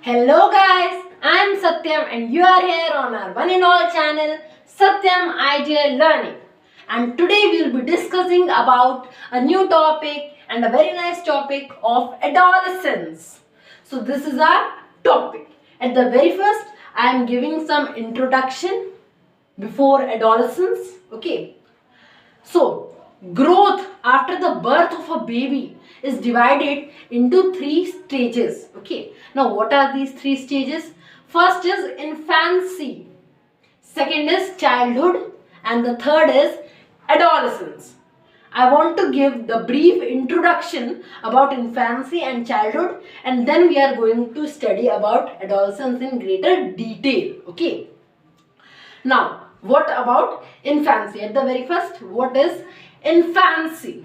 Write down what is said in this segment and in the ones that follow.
Hello guys, I am Satyam and you are here on our one and all channel Satyam Ideal Learning. And today we will be discussing about a new topic and a very nice topic of adolescence. So this is our topic. At the very first, I am giving some introduction before adolescence. Okay. So, growth after the birth of a baby is divided into three stages. Okay. Now, what are these three stages? First is infancy, second is childhood, and the third is adolescence. I want to give the brief introduction about infancy and childhood, and then we are going to study about adolescence in greater detail. Okay. Now, what about infancy? At the very first, what is infancy?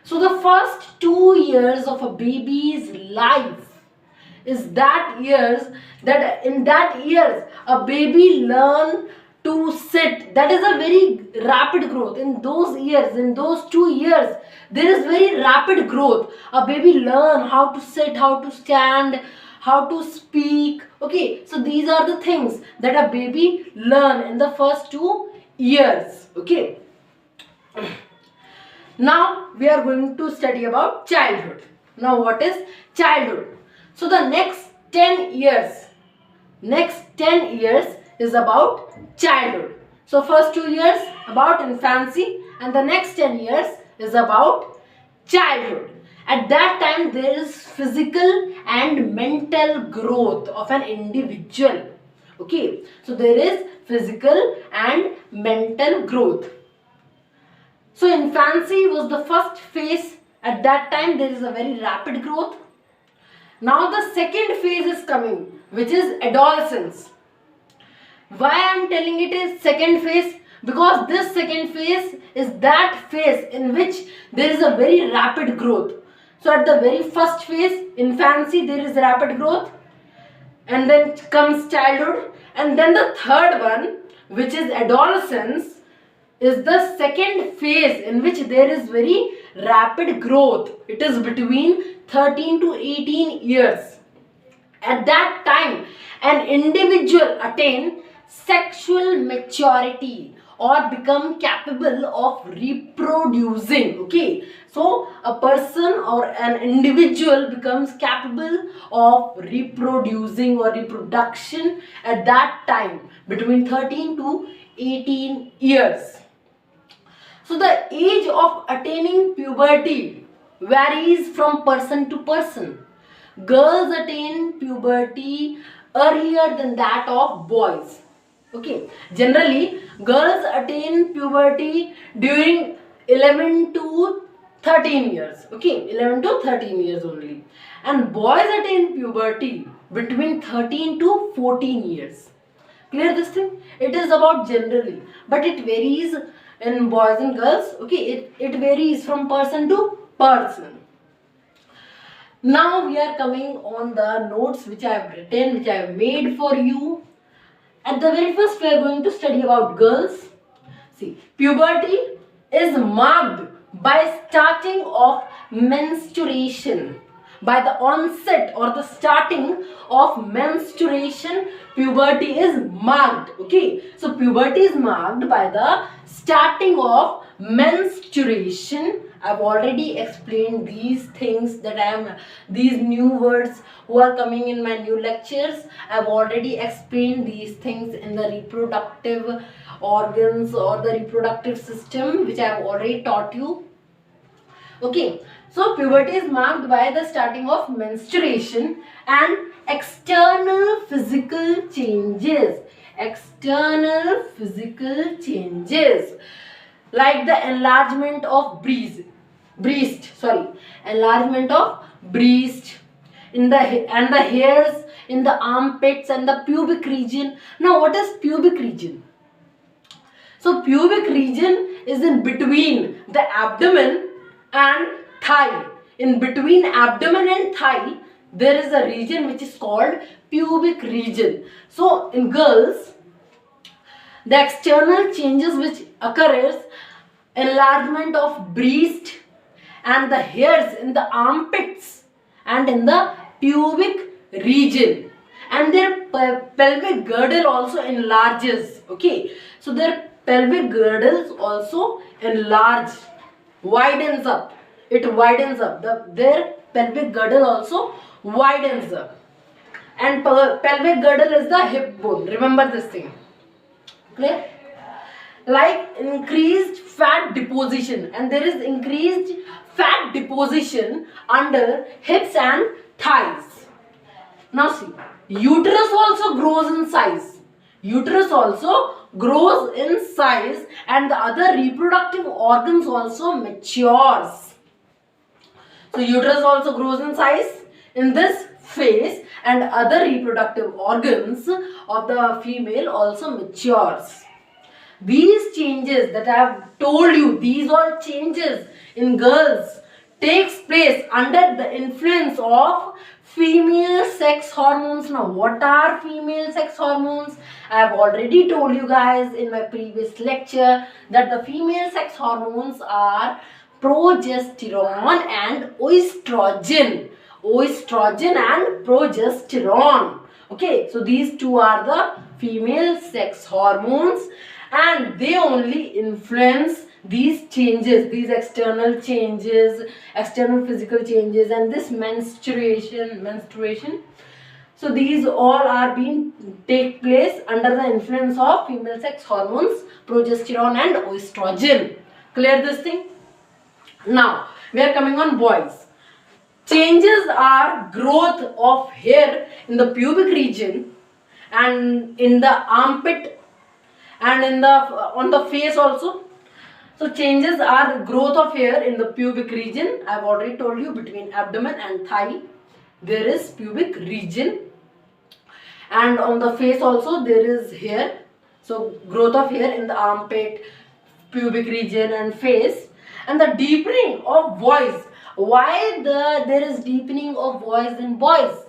So, the first 2 years of a baby's life is that years that in that years a baby learn to sit. That is a very rapid growth. In those years, in those 2 years, there is very rapid growth. A baby learn how to sit, how to stand, how to speak. Okay, so these are the things that a baby learn in the first 2 years. Okay. Now we are going to study about childhood. Now what is childhood? So the next 10 years is about childhood. So first 2 years about infancy and the next 10 years is about childhood. At that time there is physical and mental growth of an individual. Okay, so there is physical and mental growth. So infancy was the first phase. At that time there is a very rapid growth. Now the second phase is coming, which is adolescence. Why I am telling it is second phase? Because this second phase is that phase in which there is a very rapid growth. So at the very first phase, infancy, there is rapid growth, and then comes childhood, and then the third one, which is adolescence, is the second phase in which there is very rapid growth. It is between 13 to 18 years. At that time, an individual attain sexual maturity or become capable of reproducing. Okay, so a person or an individual becomes capable of reproducing or reproduction at that time between 13 to 18 years. So the age of attaining puberty varies from person to person. Girls attain puberty earlier than that of boys. Okay, generally girls attain puberty during 11 to 13 years. Okay, 11 to 13 years only. And boys attain puberty between 13 to 14 years. Clear this thing? It is about generally, but it varies in boys and girls. Okay, it varies from person to person. Now we are coming on the notes which I have written, which I have made for you. At the very first, we are going to study about girls. See, puberty is marked by starting of menstruation. By the onset or the starting of menstruation, puberty is marked. Okay, so puberty is marked by the starting of menstruation. I've already explained these things these new words who are coming in my new lectures. I've already explained these things in the reproductive organs or the reproductive system, which I have already taught you. Okay, so puberty is marked by the starting of menstruation and external physical changes. External physical changes like the enlargement of enlargement of breast in the and the hairs in the armpits and the pubic region. Now what is pubic region? So pubic region is in between the abdomen and thigh. In between abdomen and thigh there is a region which is called pubic region. So in girls, the external changes which occur is enlargement of breast and the hairs in the armpits and in the pubic region, and their pelvic girdle also enlarges. Okay, so their pelvic girdles also enlarge, widens up. It widens up. Their pelvic girdle also widens up. And pelvic girdle is the hip bone. Remember this thing. Clear? Like increased fat deposition, and there is increased fat deposition under hips and thighs. Now see, uterus also grows in size. Uterus also grows in size, and the other reproductive organs also matures. So uterus also grows in size in this phase, and other reproductive organs of the female also matures. These changes that I have told you, these all changes in girls takes place under the influence of female sex hormones. Now what are female sex hormones? I have already told you guys in my previous lecture that the female sex hormones are progesterone and estrogen. Estrogen and progesterone. Okay, so these two are the female sex hormones, and they only influence these changes, these external changes, external physical changes, and this menstruation. So these all are being take place under the influence of female sex hormones, progesterone and estrogen. Clear this thing? Now we are coming on boys. Changes are growth of hair in the pubic region and in the armpit and in the on the face also. So changes are growth of hair in the pubic region. I have already told you, between abdomen and thigh there is pubic region, and on the face also there is hair. So growth of hair in the armpit, pubic region and face. And the deepening of voice. Why there is deepening of voice in boys?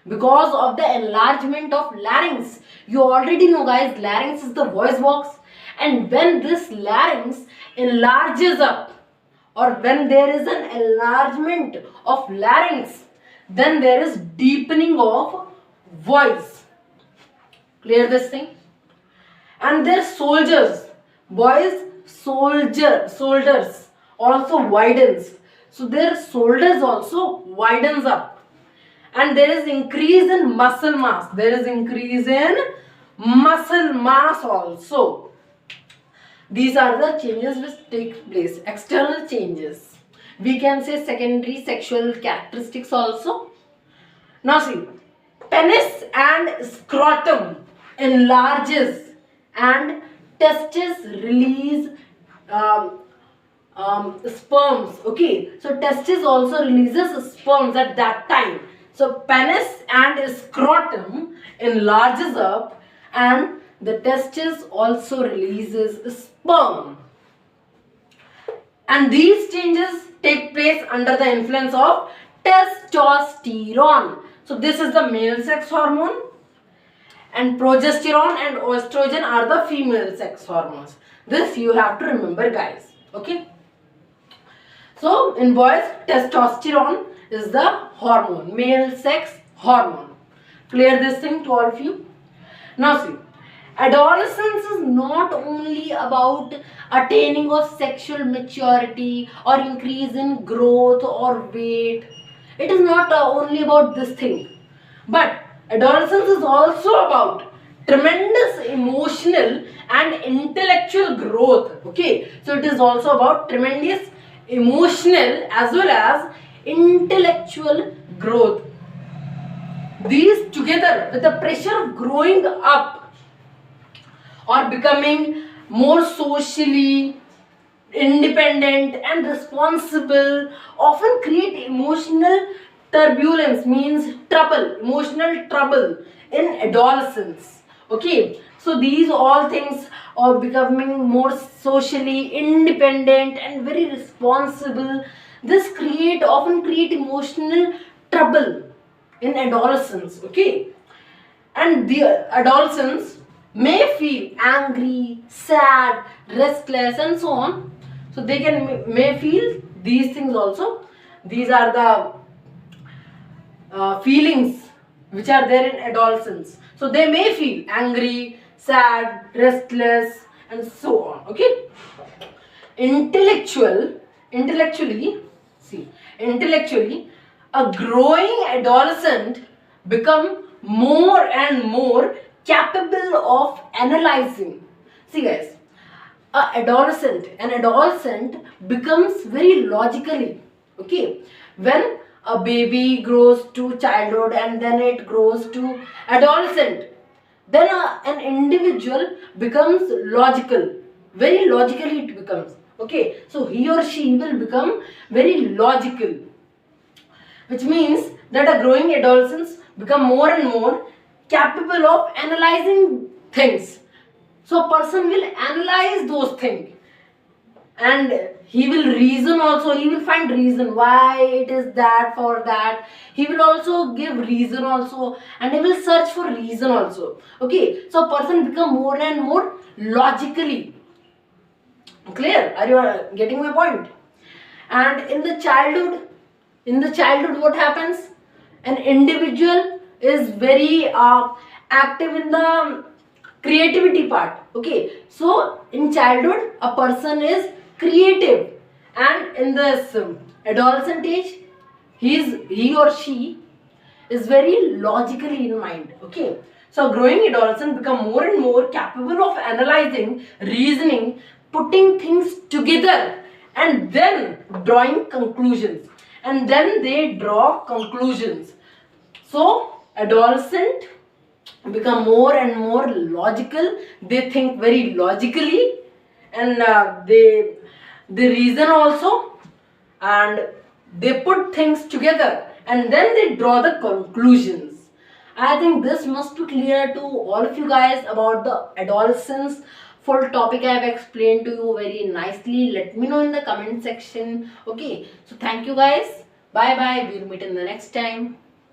Because of the enlargement of larynx. You already know guys, larynx is the voice box, and when this larynx enlarges up, or when there is an enlargement of larynx, then there is deepening of voice. Clear this thing? And their soldiers, boys shoulders also widens. So their shoulders also widens up, and there is increase in muscle mass. There is increase in muscle mass also. These are the changes which take place, external changes. We can say secondary sexual characteristics also. Now see, penis and scrotum enlarges, and testes release sperms. Okay, so testis also releases sperms at that time. So penis and scrotum enlarges up, and the testis also releases sperm. And these changes take place under the influence of testosterone. So this is the male sex hormone, and progesterone and estrogen are the female sex hormones. This you have to remember guys. Okay. So in boys, testosterone is the hormone, male sex hormone. Clear this thing to all of you? Now see, adolescence is not only about attaining of sexual maturity or increase in growth or weight. It is not only about this thing. But adolescence is also about tremendous emotional and intellectual growth. Okay, so it is also about tremendous emotional as well as intellectual growth. These together with the pressure of growing up or becoming more socially independent and responsible often create emotional turbulence, means trouble, emotional trouble in adolescence. Okay, so these all things are becoming more socially independent and very responsible. This often create emotional trouble in adolescence. Okay, and the adolescents may feel angry, sad, restless and so on. So they may feel these things also. These are the feelings which are there in adolescence. So they may feel angry, sad, restless, and so on. Okay. Intellectually, see, intellectually, a growing adolescent become more and more capable of analyzing. See guys, an adolescent becomes very logically, okay, when a baby grows to childhood and then it grows to adolescent, then an individual becomes logical, very logically it becomes, okay. So he or she will become very logical, which means that a growing adolescents become more and more capable of analyzing things. So a person will analyze those things, and he will reason also, he will find reason why it is that, for that. He will also give reason also, and he will search for reason also. Okay, so a person become more and more logically clear. Are you getting my point? And in the childhood what happens, an individual is very active in the creativity part, okay. So in childhood a person is creative, and in this adolescent age he or she is very logically in mind, okay. So growing adolescent become more and more capable of analyzing, reasoning, putting things together, and then drawing conclusions, and then they draw conclusions. So adolescent become more and more logical, they think very logically, and they reason also, and they put things together, and then they draw the conclusions. I think this must be clear to all of you guys about the adolescence. Full topic I have explained to you very nicely. Let me know in the comment section. Okay, so thank you guys. Bye bye. We'll meet in the next time.